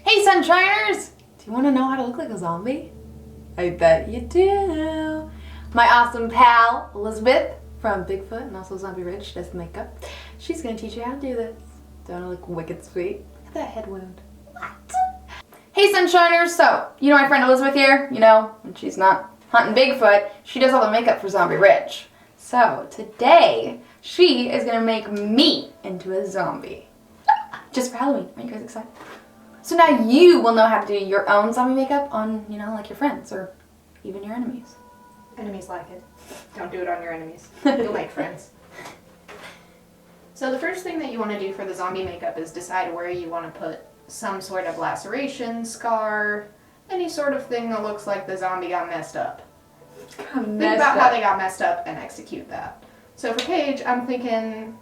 Hey sunshiners! Do you want to know how to look like a zombie? I bet you do. My awesome pal, Elizabeth, from Bigfoot and also Zombie Ridge, does the makeup. She's going to teach you how to do this. Don't I look wicked sweet? Look at that head wound. What? Hey sunshiners! So, you know my friend Elizabeth here? You know, when she's not hunting Bigfoot, she does all the makeup for Zombie Ridge. So, today, she is going to make me into a zombie. Just for Halloween. Are you guys excited? So now you will know how to do your own zombie makeup on, you know, like your friends or even your enemies. Enemies like it. Don't do it on your enemies. You'll make friends. So the first thing that you want to do for the zombie makeup is decide where you want to put some sort of laceration, scar, any sort of thing that looks like the zombie got messed up. Think about how they got messed up and execute that. So for Paige, I'm thinking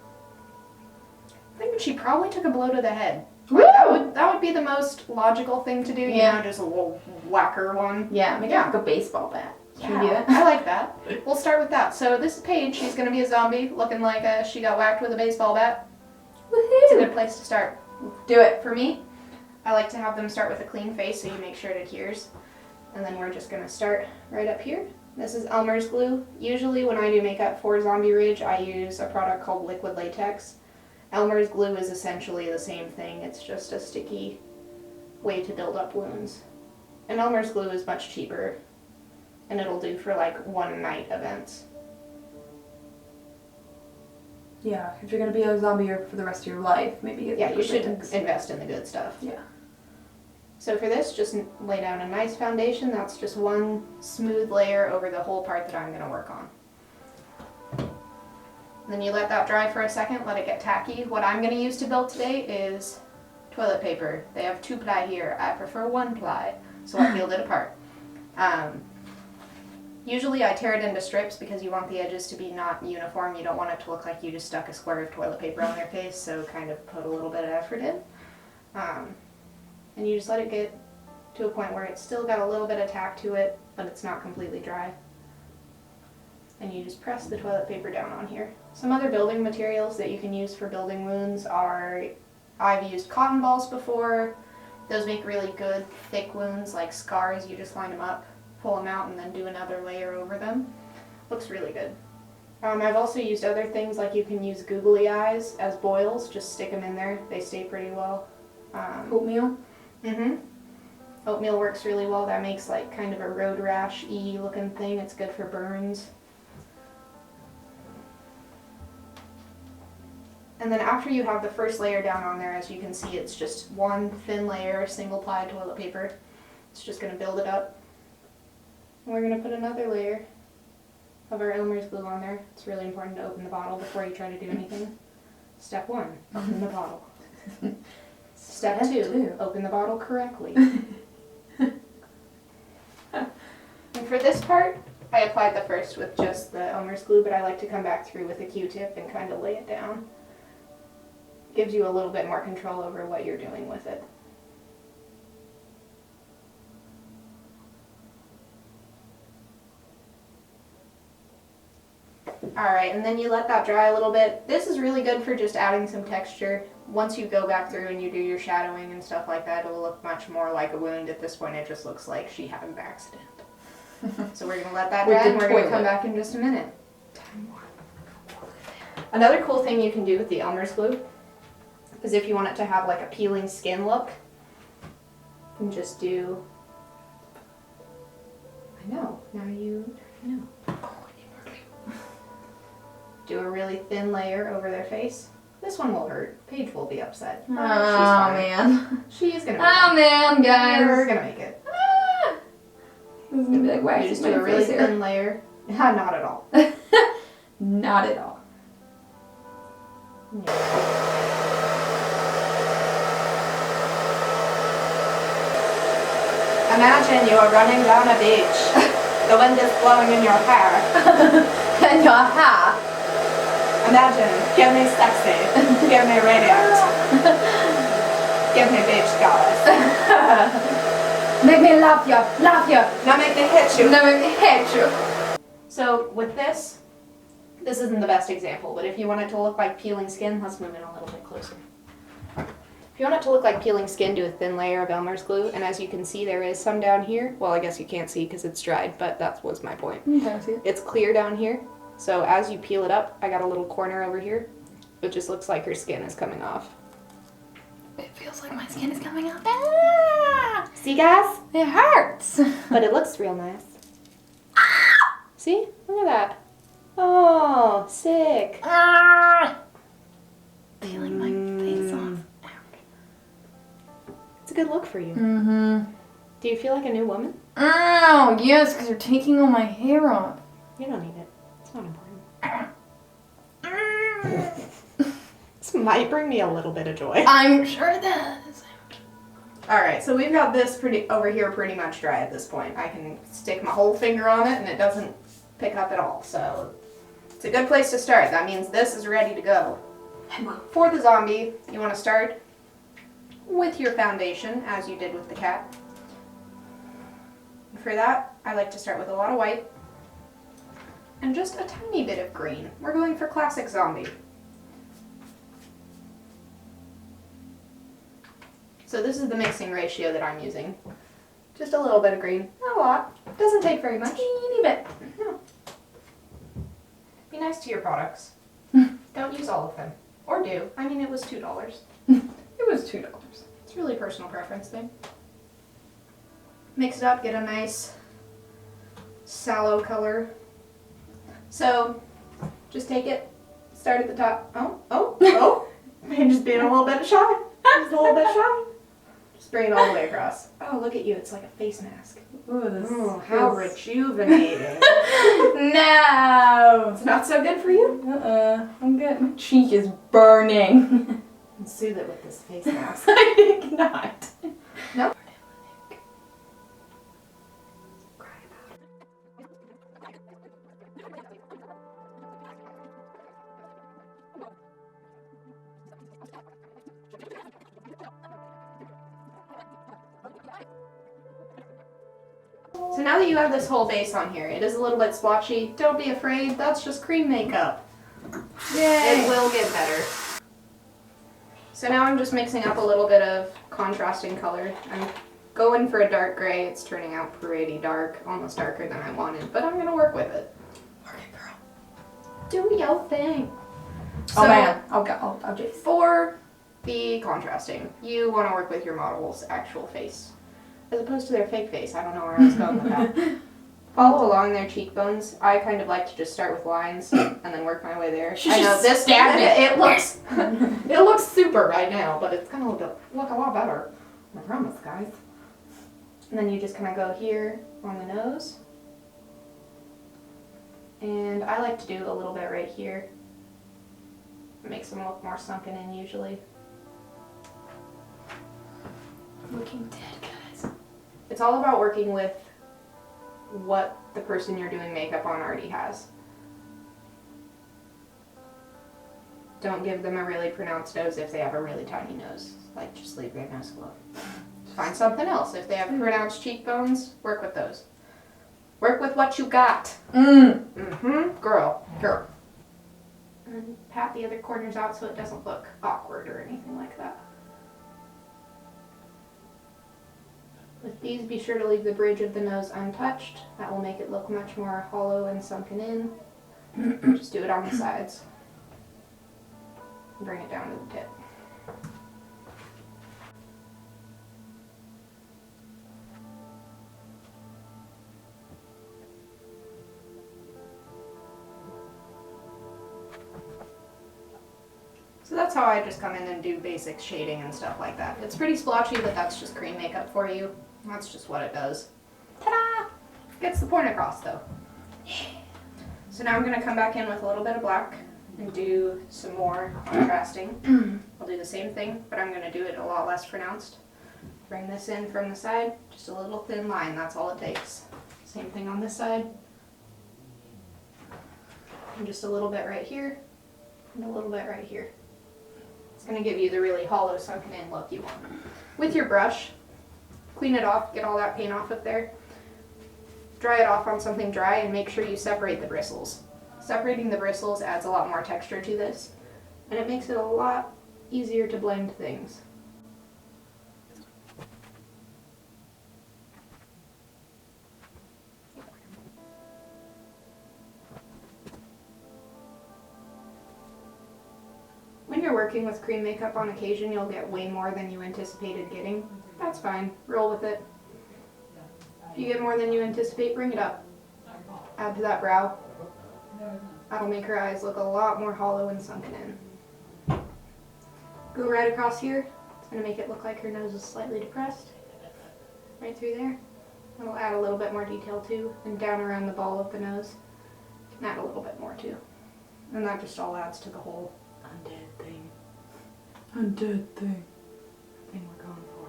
she probably took a blow to the head. Like that would be the most logical thing to do, you know, just a little whacker one. Yeah, make it like a baseball bat. Yeah, can you do that? I like that. We'll start with that. So this is Paige. She's going to be a zombie looking like she got whacked with a baseball bat. Woohoo! It's a good place to start. Do it. For me, I like to have them start with a clean face so you make sure it adheres. And then we're just going to start right up here. This is Elmer's glue. Usually when I do makeup for Zombie Ridge, I use a product called liquid latex. Elmer's glue is essentially the same thing. It's just a sticky way to build up wounds. And Elmer's glue is much cheaper. And it'll do for like one night events. Yeah, if you're going to be a zombie for the rest of your life, maybe you should invest in the good stuff. Yeah. So for this, just lay down a nice foundation. That's just one smooth layer over the whole part that I'm going to work on. Then you let that dry for a second, let it get tacky. What I'm going to use to build today is toilet paper. They have 2-ply here. I prefer 1-ply, so I peeled it apart. Usually I tear it into strips because you want the edges to be not uniform. You don't want it to look like you just stuck a square of toilet paper on their face, so kind of put a little bit of effort in. And you just let it get to a point where it's still got a little bit of tack to it, but it's not completely dry. And you just press the toilet paper down on here. Some other building materials that you can use for building wounds are, I've used cotton balls before. Those make really good thick wounds like scars. You just line them up, pull them out, and then do another layer over them. Looks really good. I've also used other things like you can use googly eyes as boils. Just stick them in there. They stay pretty well. Oatmeal? Mm-hmm. Oatmeal works really well. That makes like kind of a road rash-y looking thing. It's good for burns. And then after you have the first layer down on there, as you can see, it's just one thin layer, single-ply toilet paper. It's just going to build it up. And we're going to put another layer of our Elmer's glue on there. It's really important to open the bottle before you try to do anything. Step 1, open the bottle. Step 2, open the bottle correctly. And for this part, I applied the first with just the Elmer's glue, but I like to come back through with a Q-tip and kind of lay it down. Gives you a little bit more control over what you're doing with it. Alright, and then you let that dry a little bit. This is really good for just adding some texture. Once you go back through and you do your shadowing and stuff like that, it'll look much more like a wound. At this point, it just looks like she had an accident. So we're going to let that dry, and we're going to come back in just a minute. Another cool thing you can do with the Elmer's glue is if you want it to have like a peeling skin look, you can just do, I know, now you know. Do a really thin layer over their face. This one will hurt. Paige will be upset. Oh man. She's gonna make it. Man, guys. You're gonna make it. This is gonna be like, why you just do a really thin layer. Not at all. Not at all. Yeah. Imagine you are running down a beach. The wind is blowing in your hair. And your hair. Imagine, give me sexy, give me radiant, give me beach goddess. Make me love you, Now make me hit you. Now make me hit you. So with this isn't the best example, but if you want it to look like peeling skin, let's move in a little bit closer. If you want it to look like peeling skin, do a thin layer of Elmer's glue, and as you can see, there is some down here. Well, I guess you can't see because it's dried, but that was my point. Okay, I see it. It's clear down here, so as you peel it up, I got a little corner over here. It just looks like her skin is coming off. It feels like my skin is coming off. Ah! See, guys? It hurts. But it looks real nice. See? Look at that. Oh, sick. Ah! Peeling my face off. It's a good look for you. Mm-hmm. Do you feel like a new woman? Oh, yes, because you're taking all my hair off. You don't need it. It's not important. This might bring me a little bit of joy. I'm sure it does. Alright, so we've got this over here pretty much dry at this point. I can stick my whole finger on it and it doesn't pick up at all. So it's a good place to start. That means this is ready to go. For the zombie, you want to start with your foundation, as you did with the cat. For that, I like to start with a lot of white and just a tiny bit of green. We're going for classic zombie. So this is the mixing ratio that I'm using. Just a little bit of green, not a lot. Doesn't take very much. Teeny bit. No. Be nice to your products. Don't use all of them. Or do. I mean, it was $2. It was $2. It's really a personal preference thing. Mix it up, get a nice sallow color. So, just take it, start at the top. Oh. You're just being a little bit shy. Just a little bit shy. Just bring it all the way across. Oh, look at you. It's like a face mask. Ooh, How rejuvenating. No! It's not so good for you? I'm good. My cheek is burning. And soothe it with this face mask. I think not. No? So now that you have this whole base on here, it is a little bit splotchy. Don't be afraid, that's just cream makeup. Yay! It will get better. So now I'm just mixing up a little bit of contrasting color. I'm going for a dark gray. It's turning out pretty dark, almost darker than I wanted, but I'm gonna work with it. Work it, girl. Do your thing. Oh man, I'll just. For the contrasting, you want to work with your model's actual face, as opposed to their fake face. I don't know where I was going with that. Follow along their cheekbones. I kind of like to just start with lines and then work my way there. She I know just this stabbed it looks it looks super right now, but it's gonna look a lot better. I promise, guys. And then you just kind of go here on the nose, and I like to do a little bit right here. It makes them look more sunken in usually. Looking dead, guys. It's all about working with what the person you're doing makeup on already has. Don't give them a really pronounced nose if they have a really tiny nose. Like, just leave their nose alone. Find something else. If they have pronounced cheekbones, work with those. Work with what you got. Girl. And pat the other corners out so it doesn't look awkward or anything like that. With these, be sure to leave the bridge of the nose untouched. That will make it look much more hollow and sunken in. Just do it on the sides. Bring it down to the tip. So that's how I just come in and do basic shading and stuff like that. It's pretty splotchy, but that's just cream makeup for you. That's just what it does. Ta-da! Gets the point across though. So now I'm going to come back in with a little bit of black and do some more contrasting. I'll do the same thing, but I'm going to do it a lot less pronounced. Bring this in from the side, just a little thin line, that's all it takes. Same thing on this side. And just a little bit right here, and a little bit right here. It's going to give you the really hollow, sunken in look you want. With your brush, clean it off, get all that paint off of there. Dry it off on something dry and make sure you separate the bristles. Separating the bristles adds a lot more texture to this, and it makes it a lot easier to blend things. you're working with cream makeup on occasion, you'll get way more than you anticipated getting. That's fine. Roll with it. If you get more than you anticipate, bring it up. Add to that brow. That'll make her eyes look a lot more hollow and sunken in. Go right across here. It's going to make it look like her nose is slightly depressed. Right through there. It'll add a little bit more detail too. And down around the ball of the nose. Can add a little bit more too. And that just all adds to the whole undead thing. Undead thing. Thing we're going for.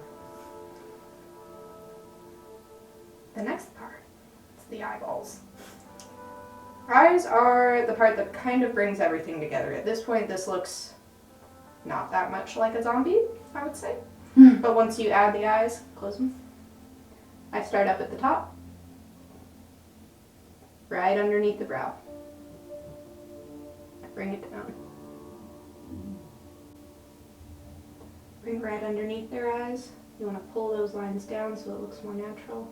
The next part is the eyeballs. Eyes are the part that kind of brings everything together. At this point, this looks not that much like a zombie, I would say. But once you add the eyes, close them. I start up at the top, right underneath the brow. I bring it down. Bring right underneath their eyes. You want to pull those lines down so it looks more natural.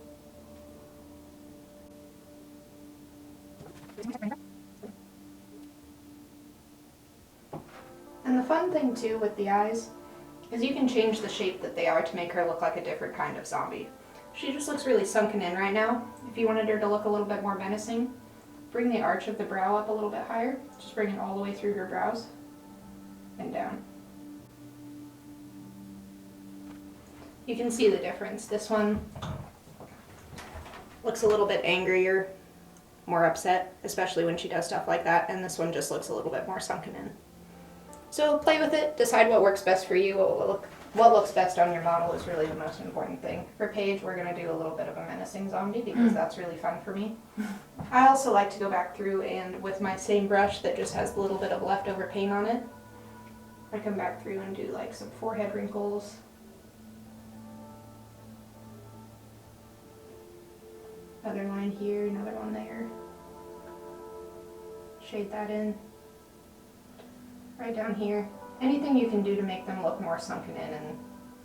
And the fun thing too with the eyes is you can change the shape that they are to make her look like a different kind of zombie. She just looks really sunken in right now. If you wanted her to look a little bit more menacing, bring the arch of the brow up a little bit higher. Just bring it all the way through her brows and down. You can see the difference. This one looks a little bit angrier, more upset, especially when she does stuff like that, and this one just looks a little bit more sunken in. So play with it, decide what works best for you. What looks best on your model is really the most important thing. For Paige, we're going to do a little bit of a menacing zombie because that's really fun for me. I also like to go back through and with my same brush that just has a little bit of leftover paint on it, I come back through and do like some forehead wrinkles. Another line here, another one there. Shade that in. Right down here. Anything you can do to make them look more sunken in and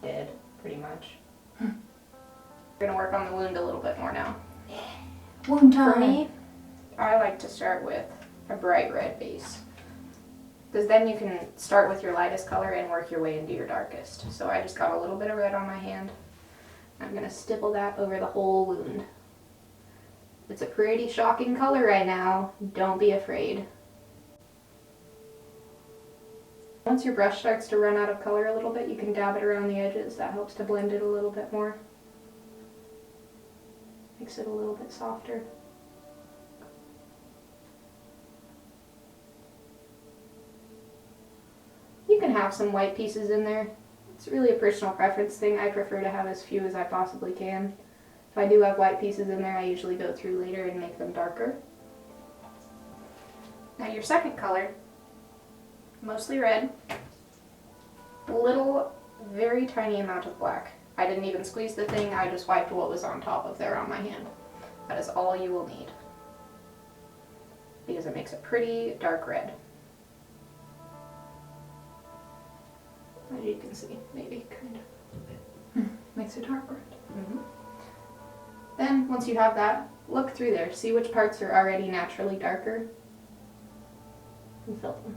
dead, pretty much. We're going to work on the wound a little bit more now. Wound time. For me, I like to start with a bright red base. Because then you can start with your lightest color and work your way into your darkest. So I just got a little bit of red on my hand. I'm going to stipple that over the whole wound. It's a pretty shocking color right now. Don't be afraid. Once your brush starts to run out of color a little bit, you can dab it around the edges. That helps to blend it a little bit more. Makes it a little bit softer. You can have some white pieces in there. It's really a personal preference thing. I prefer to have as few as I possibly can. If I do have white pieces in there, I usually go through later and make them darker. Now your second color, mostly red, a little, very tiny amount of black. I didn't even squeeze the thing, I just wiped what was on top of there on my hand. That is all you will need, because it makes a pretty dark red. As you can see, maybe, kind of. Makes it dark red. Mm-hmm. Then, once you have that, look through there. See which parts are already naturally darker and fill them.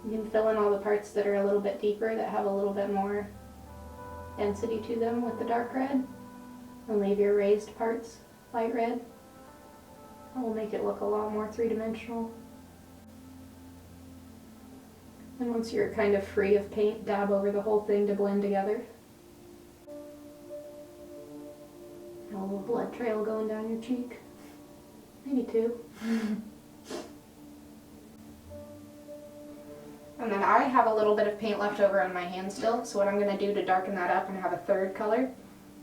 You can fill in all the parts that are a little bit deeper, that have a little bit more density to them with the dark red, and leave your raised parts light red. That will make it look a lot more three-dimensional. And once you're kind of free of paint, dab over the whole thing to blend together. A little blood trail going down your cheek. Maybe two. And then I have a little bit of paint left over on my hand still, so what I'm going to do to darken that up and have a third color,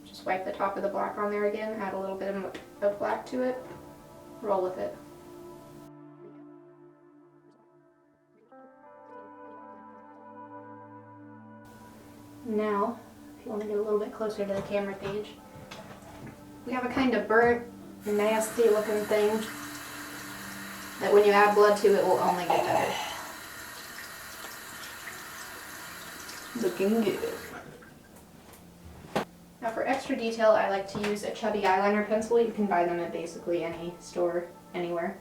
just wipe the top of the black on there again, add a little bit of black to it, roll with it. Now, if you want to get a little bit closer to the camera page, we have a kind of burnt, nasty looking thing that when you add blood to it will only get better. Looking good. Now for extra detail, I like to use a chubby eyeliner pencil. You can buy them at basically any store, anywhere.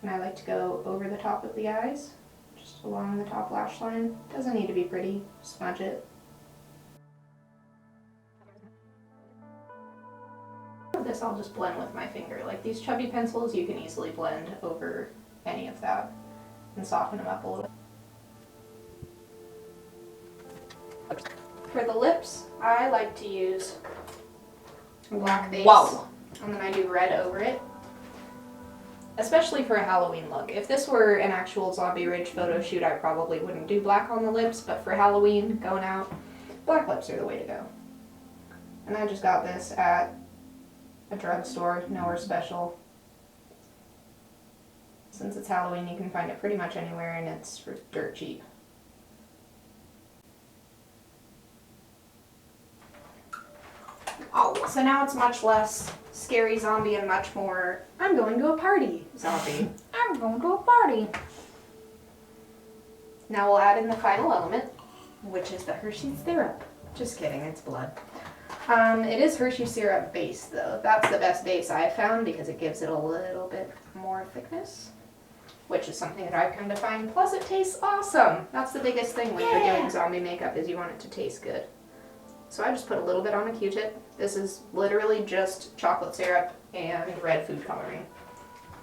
And I like to go over the top of the eyes, just along the top lash line. Doesn't need to be pretty, smudge it. This I'll just blend with my finger. Like these chubby pencils, you can easily blend over any of that and soften them up a little. For the lips, I like to use black base. Wow. And then I do red over it. Especially for a Halloween look. If this were an actual Zombie Ridge photo shoot, I probably wouldn't do black on the lips, but for Halloween, going out, black lips are the way to go. And I just got this at a drugstore, nowhere special. Since it's Halloween, you can find it pretty much anywhere, and it's for dirt cheap. Oh, so now it's much less scary zombie and much more, I'm going to a party zombie. I'm going to a party. Now we'll add in the final element, which is the Hershey's syrup. Just kidding, it's blood. It is Hershey syrup base though. That's the best base I have found because it gives it a little bit more thickness, which is something that I've come to find. Plus it tastes awesome. That's the biggest thing when you're doing zombie makeup is you want it to taste good. So I just put a little bit on a Q-tip. This is literally just chocolate syrup and red food coloring.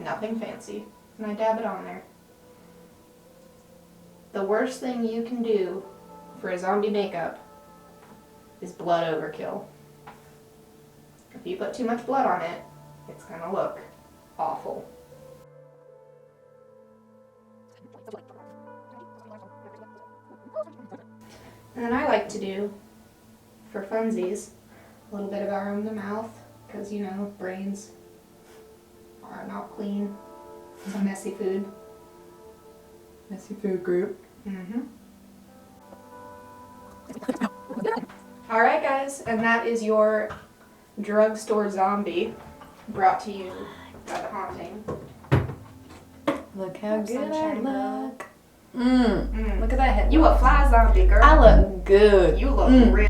Nothing fancy. And I dab it on there. The worst thing you can do for a zombie makeup is blood overkill. If you put too much blood on it, it's gonna look awful. And then I like to do, for funsies, a little bit of around the mouth, because you know, brains are not clean. It's a messy food. Messy food group. Mm-hmm. Alright guys, and that is your drugstore zombie brought to you by The Haunting. Look how good I Sunshine look. Look at that head. You a fly zombie, girl. I look good. You look real.